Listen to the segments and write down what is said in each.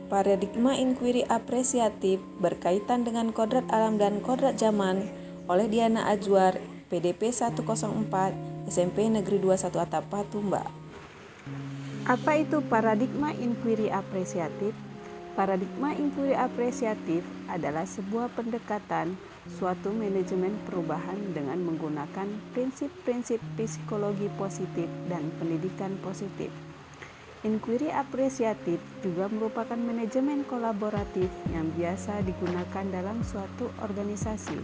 Paradigma inquiry apresiatif berkaitan dengan kodrat alam dan kodrat zaman oleh Diana Ajwar, PDP 104, SMP Negeri 21 Atapah, Tumbak. Apa itu paradigma inquiry apresiatif? Paradigma inquiry apresiatif adalah sebuah pendekatan suatu manajemen perubahan dengan menggunakan prinsip-prinsip psikologi positif dan pendidikan positif. Inquiry apresiatif juga merupakan manajemen kolaboratif yang biasa digunakan dalam suatu organisasi.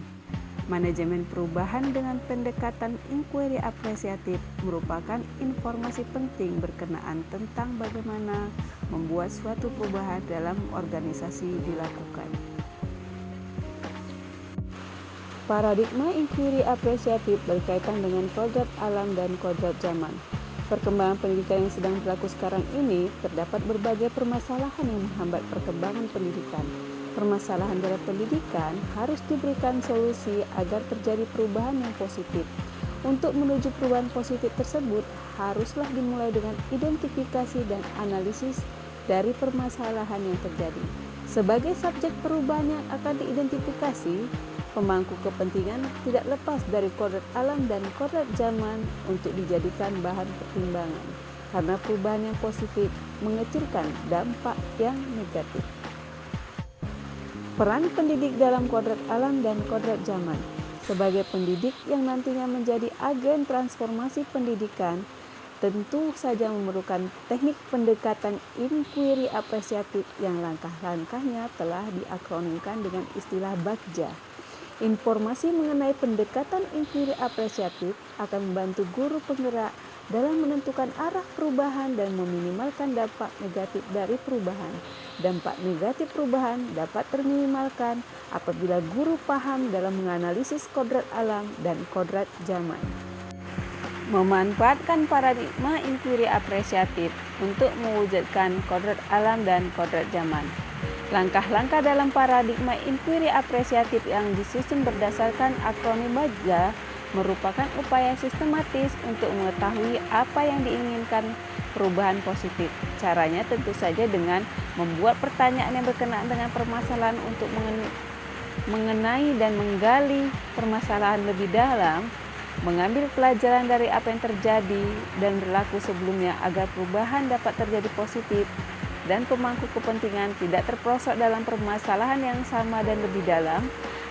Manajemen perubahan dengan pendekatan inquiry apresiatif merupakan informasi penting berkenaan tentang bagaimana membuat suatu perubahan dalam organisasi dilakukan. Paradigma inquiry apresiatif berkaitan dengan kodrat alam dan kodrat zaman. Perkembangan pendidikan yang sedang berlaku sekarang ini, terdapat berbagai permasalahan yang menghambat perkembangan pendidikan. Permasalahan dalam pendidikan harus diberikan solusi agar terjadi perubahan yang positif. Untuk menuju perubahan positif tersebut, haruslah dimulai dengan identifikasi dan analisis dari permasalahan yang terjadi. Sebagai subjek perubahan yang akan diidentifikasi, pemangku kepentingan tidak lepas dari kodrat alam dan kodrat zaman untuk dijadikan bahan pertimbangan, karena perubahan yang positif mengecilkan dampak yang negatif. Peran pendidik dalam kodrat alam dan kodrat zaman. Sebagai pendidik yang nantinya menjadi agen transformasi pendidikan, tentu saja memerlukan teknik pendekatan inquiry apresiatif yang langkah-langkahnya telah diakronimkan dengan istilah BAKJA. Informasi mengenai pendekatan inquiry apresiatif akan membantu guru penggerak dalam menentukan arah perubahan dan meminimalkan dampak negatif dari perubahan. Dampak negatif perubahan dapat terminimalkan apabila guru paham dalam menganalisis kodrat alam dan kodrat zaman. Memanfaatkan paradigma inquiry apresiatif untuk mewujudkan kodrat alam dan kodrat zaman. Langkah-langkah dalam paradigma inquiry apresiatif yang disusun berdasarkan akronim BAKJA merupakan upaya sistematis untuk mengetahui apa yang diinginkan perubahan positif. Caranya tentu saja dengan membuat pertanyaan yang berkenaan dengan permasalahan untuk mengenai dan menggali permasalahan lebih dalam, mengambil pelajaran dari apa yang terjadi dan berlaku sebelumnya agar perubahan dapat terjadi positif dan pemangku kepentingan tidak terperosok dalam permasalahan yang sama dan lebih dalam,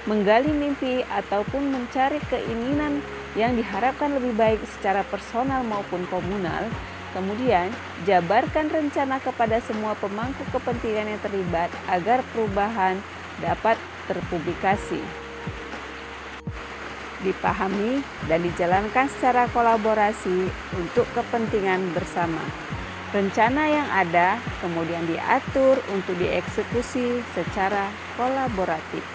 menggali mimpi ataupun mencari keinginan yang diharapkan lebih baik secara personal maupun komunal, kemudian jabarkan rencana kepada semua pemangku kepentingan yang terlibat agar perubahan dapat terpublikasi, dipahami dan dijalankan secara kolaborasi untuk kepentingan bersama. Rencana yang ada kemudian diatur untuk dieksekusi secara kolaboratif.